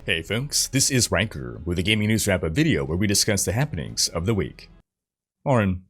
Hey folks, this is Riker with a gaming news wrap-up video where we discuss the happenings of the week. Or in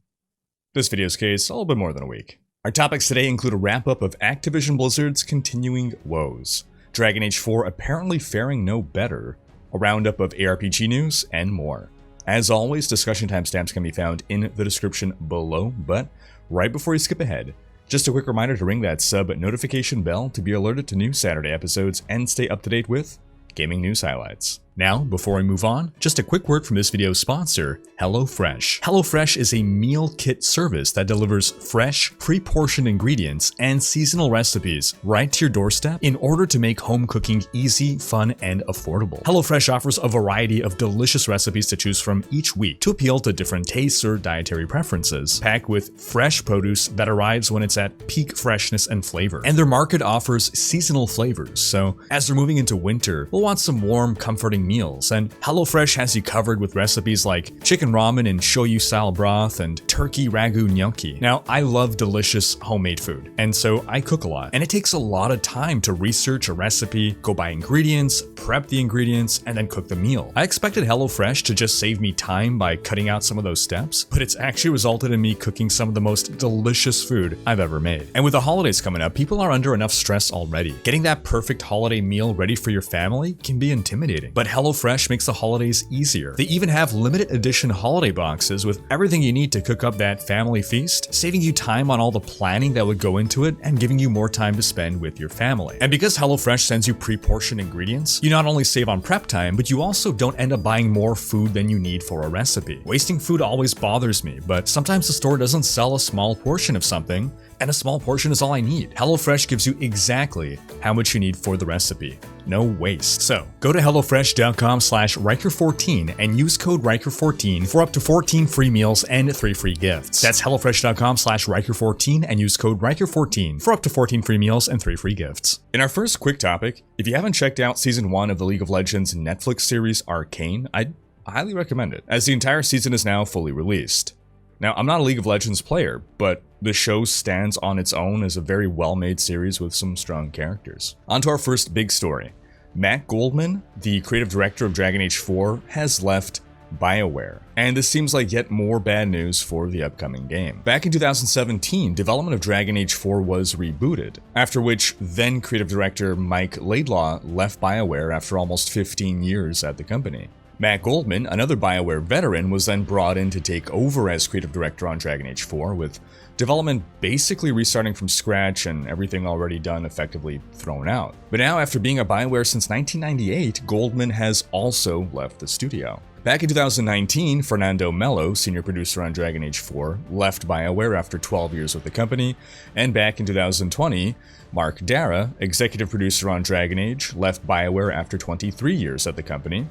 this video's case, a little bit more than a week. Our topics today include a wrap-up of Activision Blizzard's continuing woes, Dragon Age 4 apparently faring no better, a roundup of ARPG news, and more. As always, discussion timestamps can be found in the description below, but right before you skip ahead, just a quick reminder to ring that sub notification bell to be alerted to new Saturday episodes and stay up to date with gaming news highlights. Now, before we move on, just a quick word from this video's sponsor, HelloFresh. HelloFresh is a meal kit service that delivers fresh, pre-portioned ingredients and seasonal recipes right to your doorstep in order to make home cooking easy, fun, and affordable. HelloFresh offers a variety of delicious recipes to choose from each week to appeal to different tastes or dietary preferences, packed with fresh produce that arrives when it's at peak freshness and flavor. And their market offers seasonal flavors, so as we're moving into winter, we'll want some warm, comforting meals, and HelloFresh has you covered with recipes like chicken ramen in shoyu style broth and turkey ragu gnocchi. Now, I love delicious homemade food, and so I cook a lot, and it takes a lot of time to research a recipe, go buy ingredients, prep the ingredients, and then cook the meal. I expected HelloFresh to just save me time by cutting out some of those steps, but it's actually resulted in me cooking some of the most delicious food I've ever made. And with the holidays coming up, people are under enough stress already. Getting that perfect holiday meal ready for your family can be intimidating, but HelloFresh makes the holidays easier. They even have limited edition holiday boxes with everything you need to cook up that family feast, saving you time on all the planning that would go into it and giving you more time to spend with your family. And because HelloFresh sends you pre-portioned ingredients, you not only save on prep time, but you also don't end up buying more food than you need for a recipe. Wasting food always bothers me, but sometimes the store doesn't sell a small portion of something, and a small portion is all I need. HelloFresh gives you exactly how much you need for the recipe. No waste. So, go to HelloFresh.com/Riker14 and use code Riker14 for up to 14 free meals and 3 free gifts. That's HelloFresh.com/Riker14 and use code Riker14 for up to 14 free meals and 3 free gifts. In our first quick topic, if you haven't checked out Season 1 of the League of Legends Netflix series Arcane, I'd highly recommend it, as the entire season is now fully released. Now, I'm not a League of Legends player, but the show stands on its own as a very well-made series with some strong characters. On to our first big story. Matt Goldman, the creative director of Dragon Age 4, has left BioWare, and this seems like yet more bad news for the upcoming game. Back in 2017, development of Dragon Age 4 was rebooted, after which then creative director Mike Laidlaw left BioWare after almost 15 years at the company. Matt Goldman, another BioWare veteran, was then brought in to take over as creative director on Dragon Age 4, with development basically restarting from scratch and everything already done effectively thrown out. But now, after being at BioWare since 1998, Goldman has also left the studio. Back in 2019, Fernando Mello, senior producer on Dragon Age 4, left BioWare after 12 years with the company, and back in 2020, Mark Dara, executive producer on Dragon Age, left BioWare after 23 years at the company,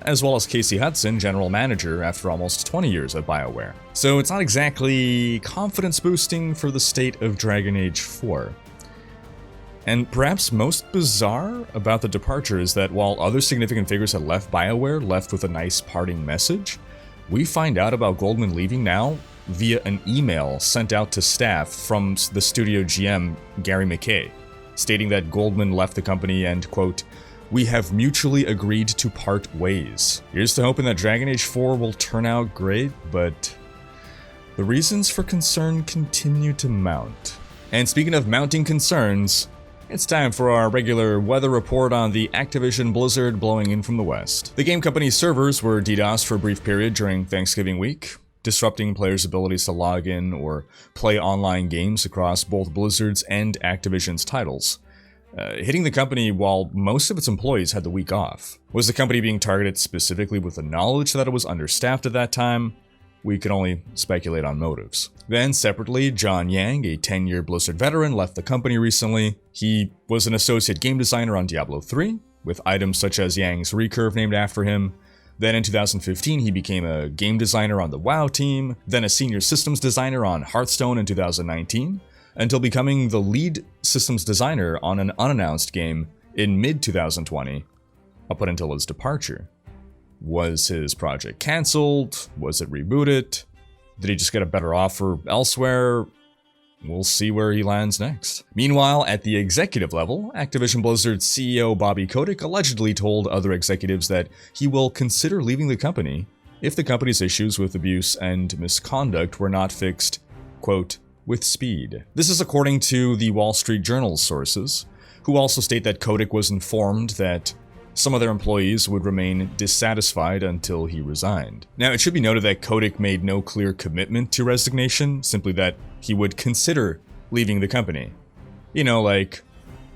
as well as Casey Hudson, general manager, after almost 20 years at BioWare. So it's not exactly confidence boosting for the state of Dragon Age 4. And perhaps most bizarre about the departure is that while other significant figures had left BioWare, left with a nice parting message, we find out about Goldman leaving now via an email sent out to staff from the studio GM, Gary McKay, stating that Goldman left the company and, quote, "We have mutually agreed to part ways. Here's to hoping that Dragon Age 4 will turn out great, but the reasons for concern continue to mount." And speaking of mounting concerns, it's time for our regular weather report on the Activision Blizzard blowing in from the west. The game company's servers were DDoSed for a brief period during Thanksgiving week, disrupting players' abilities to log in or play online games across both Blizzard's and Activision's titles. Hitting the company while most of its employees had the week off. Was the company being targeted specifically with the knowledge that it was understaffed at that time? We can only speculate on motives. Then, separately, John Yang, a 10-year Blizzard veteran, left the company recently. He was an associate game designer on Diablo 3, with items such as Yang's recurve named after him. Then in 2015, he became a game designer on the WoW team, then a senior systems designer on Hearthstone in 2019, until becoming the lead systems designer on an unannounced game in mid-2020, up until his departure. Was his project cancelled? Was it rebooted? Did he just get a better offer elsewhere? we'll see where he lands next. Meanwhile, at the executive level, Activision Blizzard's CEO Bobby Kotick allegedly told other executives that he will consider leaving the company if the company's issues with abuse and misconduct were not fixed, quote, with speed. This is according to the Wall Street Journal's sources, who also state that Kotick was informed that some of their employees would remain dissatisfied until he resigned. Now, it should be noted that Kotick made no clear commitment to resignation, simply that he would consider leaving the company. You know, like,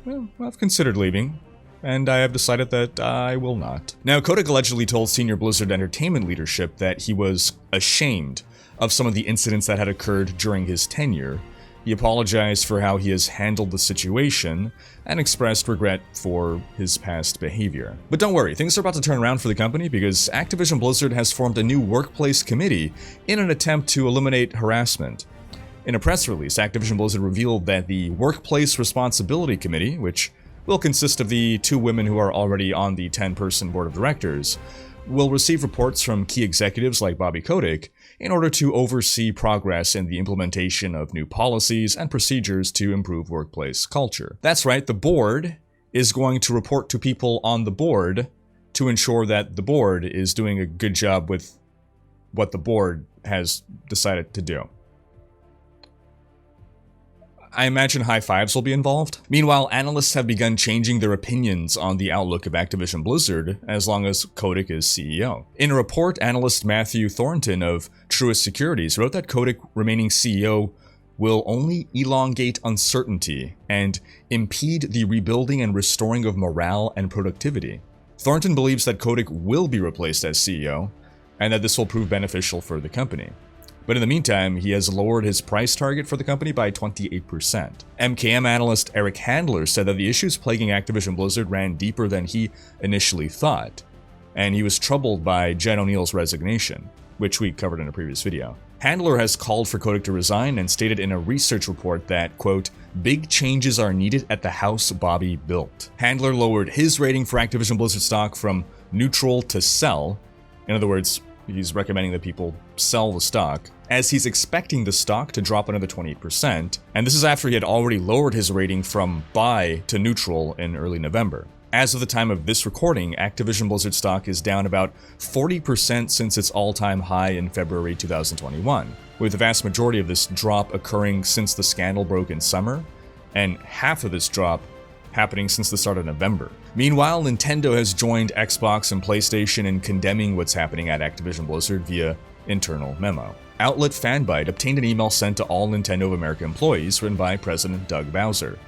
well, I've considered leaving, and I have decided that I will not. Now, Kotick allegedly told senior Blizzard Entertainment leadership that he was ashamed of some of the incidents that had occurred during his tenure. He apologized for how he has handled the situation and expressed regret for his past behavior. But don't worry, things are about to turn around for the company because Activision Blizzard has formed a new workplace committee in an attempt to eliminate harassment. In a press release, Activision Blizzard revealed that the Workplace Responsibility Committee, which will consist of the 2 women who are already on the 10-person board of directors, will receive reports from key executives like Bobby Kotick in order to oversee progress in the implementation of new policies and procedures to improve workplace culture. That's right, the board is going to report to people on the board to ensure that the board is doing a good job with what the board has decided to do. I imagine high fives will be involved. Meanwhile, analysts have begun changing their opinions on the outlook of Activision Blizzard as long as Kotick is CEO. In a report, analyst Matthew Thornton of Truist Securities wrote that Kotick remaining CEO will only elongate uncertainty and impede the rebuilding and restoring of morale and productivity. Thornton believes that Kotick will be replaced as CEO and that this will prove beneficial for the company. But in the meantime, he has lowered his price target for the company by 28%. MKM analyst Eric Handler said that the issues plaguing Activision Blizzard ran deeper than he initially thought, and he was troubled by Jen O'Neill's resignation, which we covered in a previous video. Handler has called for Kotick to resign and stated in a research report that, quote, big changes are needed at the house Bobby built. Handler lowered his rating for Activision Blizzard stock from neutral to sell. In other words, he's recommending that people sell the stock, as he's expecting the stock to drop another 28%, and this is after he had already lowered his rating from buy to neutral in early November. As of the time of this recording, Activision Blizzard stock is down about 40% since its all-time high in February 2021, with the vast majority of this drop occurring since the scandal broke in summer, and half of this drop happening since the start of November. Meanwhile, Nintendo has joined Xbox and PlayStation in condemning what's happening at Activision Blizzard via internal memo. Outlet Fanbyte obtained an email sent to all Nintendo of America employees written by President Doug Bowser.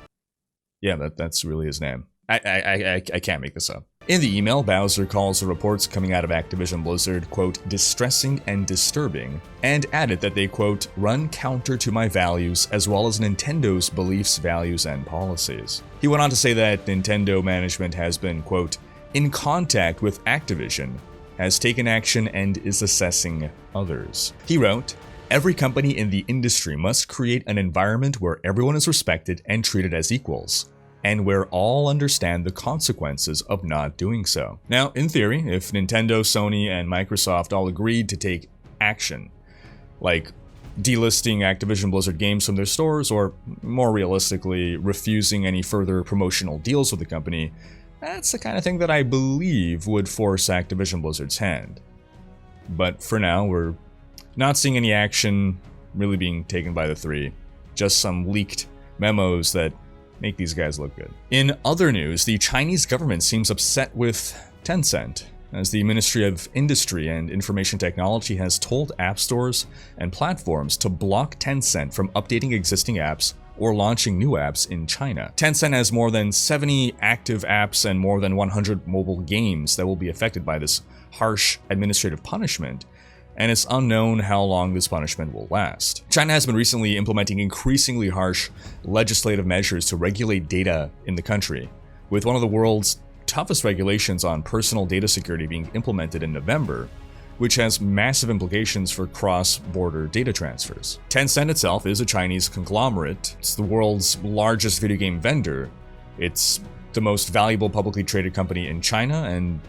Yeah, that's really his name. I can't make this up. In the email, Bowser calls the reports coming out of Activision Blizzard, quote, distressing and disturbing, and added that they, quote, run counter to my values as well as Nintendo's beliefs, values, and policies. He went on to say that Nintendo management has been, quote, in contact with Activision, has taken action and is assessing others. He wrote, every company in the industry must create an environment where everyone is respected and treated as equals, and where all understand the consequences of not doing so. Now, in theory, if Nintendo, Sony, and Microsoft all agreed to take action, like delisting Activision Blizzard games from their stores, or more realistically, refusing any further promotional deals with the company, that's the kind of thing that I believe would force Activision Blizzard's hand. But for now, we're not seeing any action really being taken by the three, just some leaked memos that make these guys look good. In other news, the Chinese government seems upset with Tencent, as the Ministry of Industry and Information Technology has told app stores and platforms to block Tencent from updating existing apps or launching new apps in China. Tencent has more than 70 active apps and more than 100 mobile games that will be affected by this harsh administrative punishment, and it's unknown how long this punishment will last. China has been recently implementing increasingly harsh legislative measures to regulate data in the country, with one of the world's toughest regulations on personal data security being implemented in November, which has massive implications for cross-border data transfers. Tencent itself is a Chinese conglomerate. It's the world's largest video game vendor. It's the most valuable publicly traded company in China, and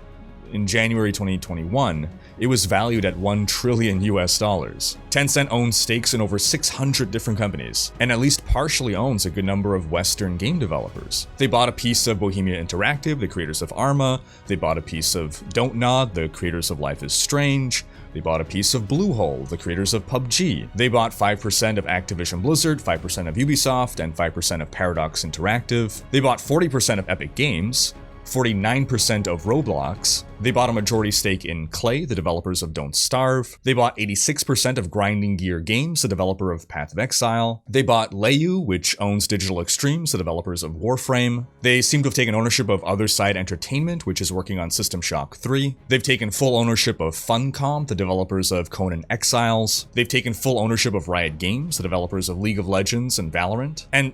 in January 2021, it was valued at $1 trillion. Tencent owns stakes in over 600 different companies, and at least partially owns a good number of Western game developers. They bought a piece of Bohemia Interactive, the creators of Arma. They bought a piece of Don't Nod, the creators of Life is Strange. They bought a piece of Bluehole, the creators of PUBG. They bought 5% of Activision Blizzard, 5% of Ubisoft, and 5% of Paradox Interactive. They bought 40% of Epic Games, 49% of Roblox. They bought a majority stake in Clay, the developers of Don't Starve. They bought 86% of Grinding Gear Games, the developer of Path of Exile. They bought Leiyu, which owns Digital Extremes, the developers of Warframe. They seem to have taken ownership of Other Side Entertainment, which is working on System Shock 3. They've taken full ownership of Funcom, the developers of Conan Exiles. They've taken full ownership of Riot Games, the developers of League of Legends and Valorant. And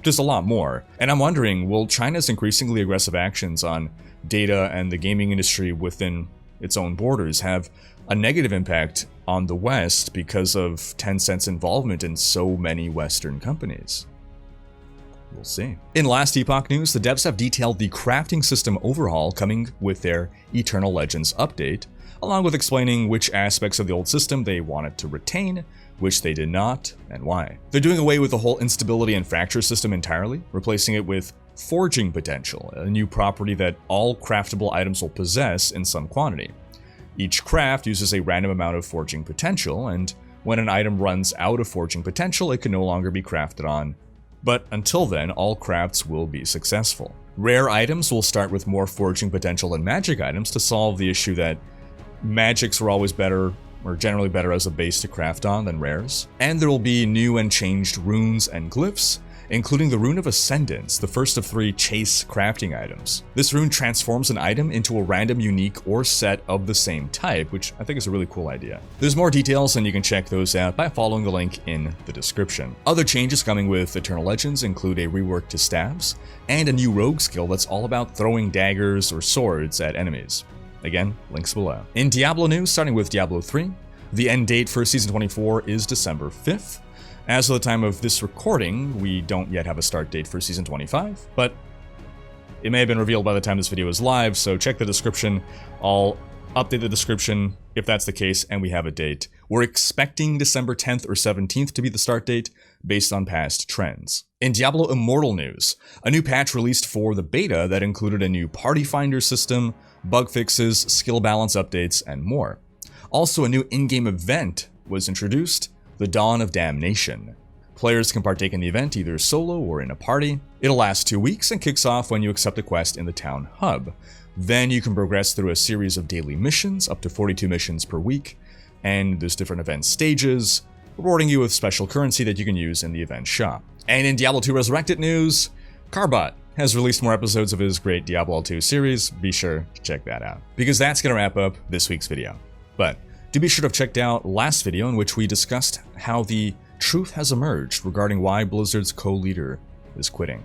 just a lot more. And I'm wondering, will China's increasingly aggressive actions on data and the gaming industry within its own borders have a negative impact on the West because of Tencent's involvement in so many Western companies? We'll see. In last Epoch news, the devs have detailed the crafting system overhaul coming with their Eternal Legends update, along with explaining which aspects of the old system they wanted to retain, which they did not, and why. They're doing away with the whole instability and fracture system entirely, replacing it with forging potential, a new property that all craftable items will possess in some quantity. Each craft uses a random amount of forging potential, and when an item runs out of forging potential, it can no longer be crafted on. But until then, all crafts will be successful. Rare items will start with more forging potential than magic items to solve the issue that magics are always better, or generally better as a base to craft on than rares. And there will be new and changed runes and glyphs, including the Rune of Ascendance, the first of 3 chase crafting items. This rune transforms an item into a random unique or set of the same type, which I think is a really cool idea. There's more details and you can check those out by following the link in the description. Other changes coming with Eternal Legends include a rework to staves, and a new rogue skill that's all about throwing daggers or swords at enemies. Again, links below. In Diablo news, starting with Diablo 3, the end date for Season 24 is December 5th. As of the time of this recording, we don't yet have a start date for Season 25, but it may have been revealed by the time this video is live, so check the description. I'll update the description if that's the case and we have a date. We're expecting December 10th or 17th to be the start date based on past trends. In Diablo Immortal news, a new patch released for the beta that included a new party finder system, bug fixes, skill balance updates, and more. Also, a new in-game event was introduced, the Dawn of Damnation. Players can partake in the event either solo or in a party. It'll last 2 weeks and kicks off when you accept a quest in the town hub. Then you can progress through a series of daily missions, up to 42 missions per week, and there's different event stages, rewarding you with special currency that you can use in the event shop. And in Diablo 2 Resurrected news, Carbot has released more episodes of his great Diablo 2 series. Be sure to check that out, because that's going to wrap up this week's video. But do be sure to have checked out last video in which we discussed how the truth has emerged regarding why Blizzard's co-leader is quitting.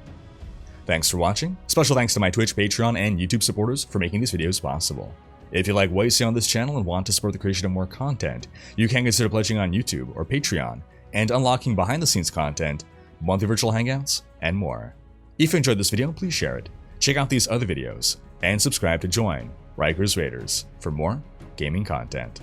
Thanks for watching. Special thanks to my Twitch, Patreon, and YouTube supporters for making these videos possible. If you like what you see on this channel and want to support the creation of more content, you can consider pledging on YouTube or Patreon and unlocking behind-the-scenes content, monthly virtual hangouts, and more. If you enjoyed this video, please share it, check out these other videos, and subscribe to join Riker's Raiders for more gaming content.